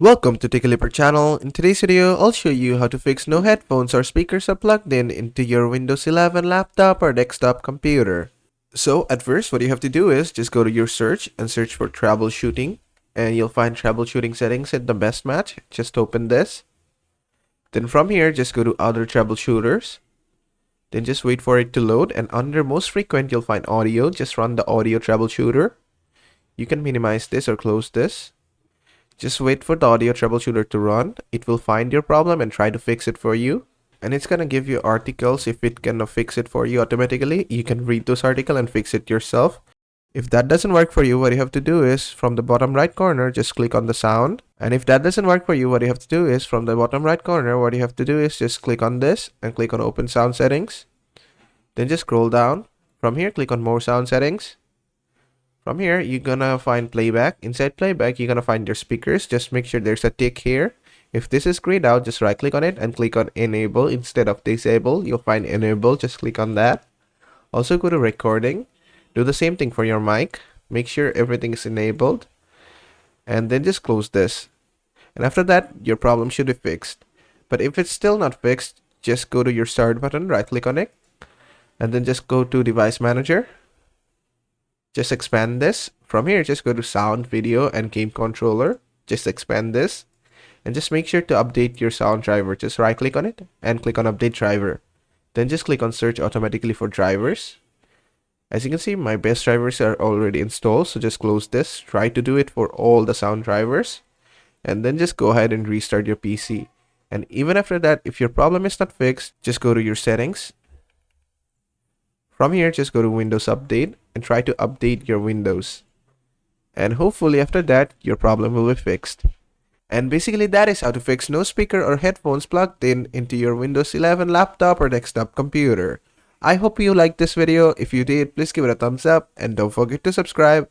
Welcome to Tikaliper channel. In today's video, I'll show you how to fix no headphones or speakers are plugged in into your Windows 11 laptop or desktop computer. So at first, what you have to do is just go to your search and search for troubleshooting, and you'll find troubleshooting settings at the best match. Just open this. Then from here, just go to other troubleshooters. Then just wait for it to load, and under most frequent, you'll find audio. Just run the audio troubleshooter. You can minimize this or close this. Just wait for the audio troubleshooter to run. It will find your problem and try to fix it for you. And it's gonna give you articles if it can fix it for you automatically. You can read those articles and fix it yourself. If that doesn't work for you, what you have to do is from the bottom right corner, just click on the sound. And if that doesn't work for you, what you have to do is from the bottom right corner, what you have to do is just click on this and click on open sound settings. Then just scroll down. From here, click on more sound settings. From here, you're gonna find playback. Inside playback, you're gonna find your speakers. Just make sure there's a tick here. If this is grayed out, just right click on it and click on enable instead of disable. You'll find enable, just click on that. Also go to recording. Do the same thing for your mic. Make sure everything is enabled. And then just close this. And after that, your problem should be fixed. But if it's still not fixed, just go to your start button, right click on it. And then just go to device manager. Just expand this. From here, just go to sound, video, and game controller. Just expand this. And just make sure to update your sound driver. Just right click on it and click on update driver. Then just click on search automatically for drivers. As you can see, my best drivers are already installed. So just close this. Try to do it for all the sound drivers. And then just go ahead and restart your PC. And even after that, if your problem is not fixed, just go to your settings. From here, just go to Windows Update and try to update your Windows. And hopefully after that, your problem will be fixed. And basically that is how to fix no speaker or headphones plugged in into your Windows 11 laptop or desktop computer. I hope you liked this video. If you did, please give it a thumbs up and don't forget to subscribe.